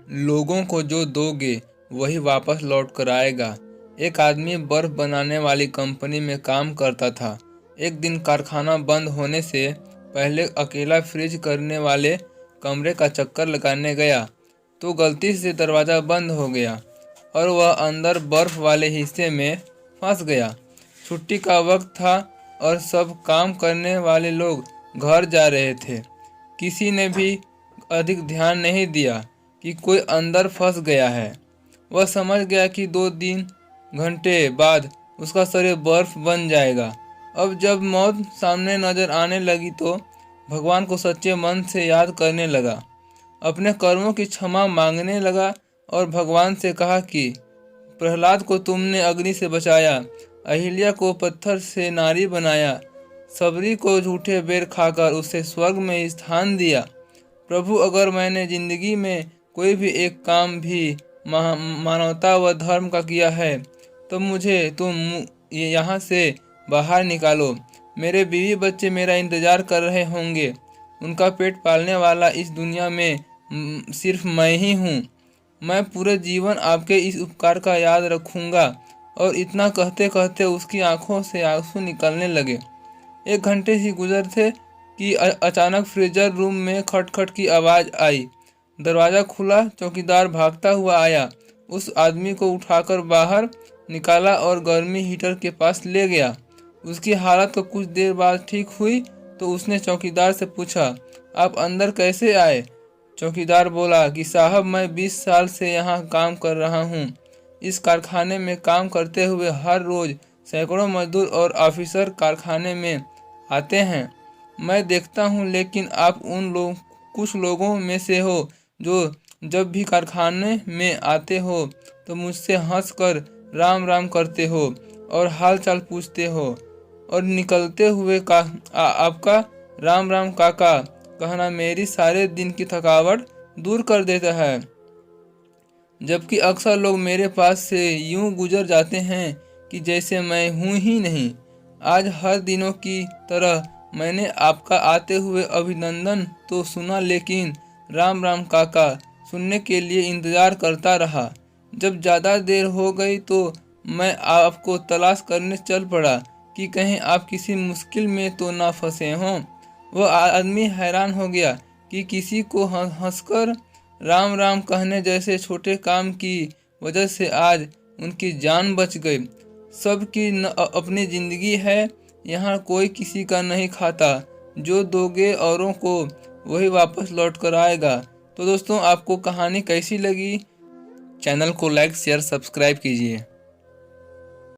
लोगों को जो दोगे वही वापस लौट कर आएगा। एक आदमी बर्फ बनाने वाली कंपनी में काम करता था। एक दिन कारखाना बंद होने से पहले अकेला फ्रीज करने वाले कमरे का चक्कर लगाने गया तो गलती से दरवाज़ा बंद हो गया और वह अंदर बर्फ वाले हिस्से में फंस गया। छुट्टी का वक्त था और सब काम करने वाले लोग घर जा रहे थे। किसी ने भी अधिक ध्यान नहीं दिया कि कोई अंदर फंस गया है। वह समझ गया कि 2-3 घंटे बाद उसका शरीर बर्फ बन जाएगा। अब जब मौत सामने नजर आने लगी तो भगवान को सच्चे मन से याद करने लगा, अपने कर्मों की क्षमा मांगने लगा और भगवान से कहा कि प्रहलाद को तुमने अग्नि से बचाया, अहिल्या को पत्थर से नारी बनाया, सबरी को झूठे बेर खाकर उसे स्वर्ग में स्थान दिया। प्रभु, अगर मैंने जिंदगी में कोई भी एक काम भी मानवता व धर्म का किया है तो मुझे तुम यहाँ से बाहर निकालो। मेरे बीवी बच्चे मेरा इंतजार कर रहे होंगे। उनका पेट पालने वाला इस दुनिया में सिर्फ मैं ही हूँ। मैं पूरे जीवन आपके इस उपकार का याद रखूँगा। और इतना कहते कहते उसकी आंखों से आंसू निकलने लगे। 1 घंटे ही गुजर थे कि अचानक फ्रीजर रूम में खटखट की आवाज़ आई। दरवाज़ा खुला, चौकीदार भागता हुआ आया, उस आदमी को उठाकर बाहर निकाला और गर्मी हीटर के पास ले गया। उसकी हालत तो कुछ देर बाद ठीक हुई तो उसने चौकीदार से पूछा, आप अंदर कैसे आए? चौकीदार बोला कि साहब, मैं 20 साल से यहाँ काम कर रहा हूँ। इस कारखाने में काम करते हुए हर रोज़ सैकड़ों मजदूर और ऑफिसर कारखाने में आते हैं। मैं देखता हूँ, लेकिन आप कुछ लोगों में से हो जो जब भी कारखाने में आते हो तो मुझसे हंसकर राम राम करते हो और हाल चाल पूछते हो और निकलते हुए आपका राम राम काका कहना मेरी सारे दिन की थकावट दूर कर देता है। जबकि अक्सर लोग मेरे पास से यूं गुजर जाते हैं कि जैसे मैं हूं ही नहीं। आज हर दिनों की तरह मैंने आपका आते हुए अभिनंदन तो सुना, लेकिन राम राम काका सुनने के लिए इंतज़ार करता रहा। जब ज़्यादा देर हो गई तो मैं आपको तलाश करने चल पड़ा कि कहीं आप किसी मुश्किल में तो ना फंसे हों। वह आदमी हैरान हो गया कि किसी को हंसकर राम राम कहने जैसे छोटे काम की वजह से आज उनकी जान बच गई। सबकी अपनी ज़िंदगी है, यहाँ कोई किसी का नहीं खाता। जो दोगे औरों को वही वापस लौट कर आएगा। तो दोस्तों, आपको कहानी कैसी लगी? चैनल को लाइक शेयर सब्सक्राइब कीजिए।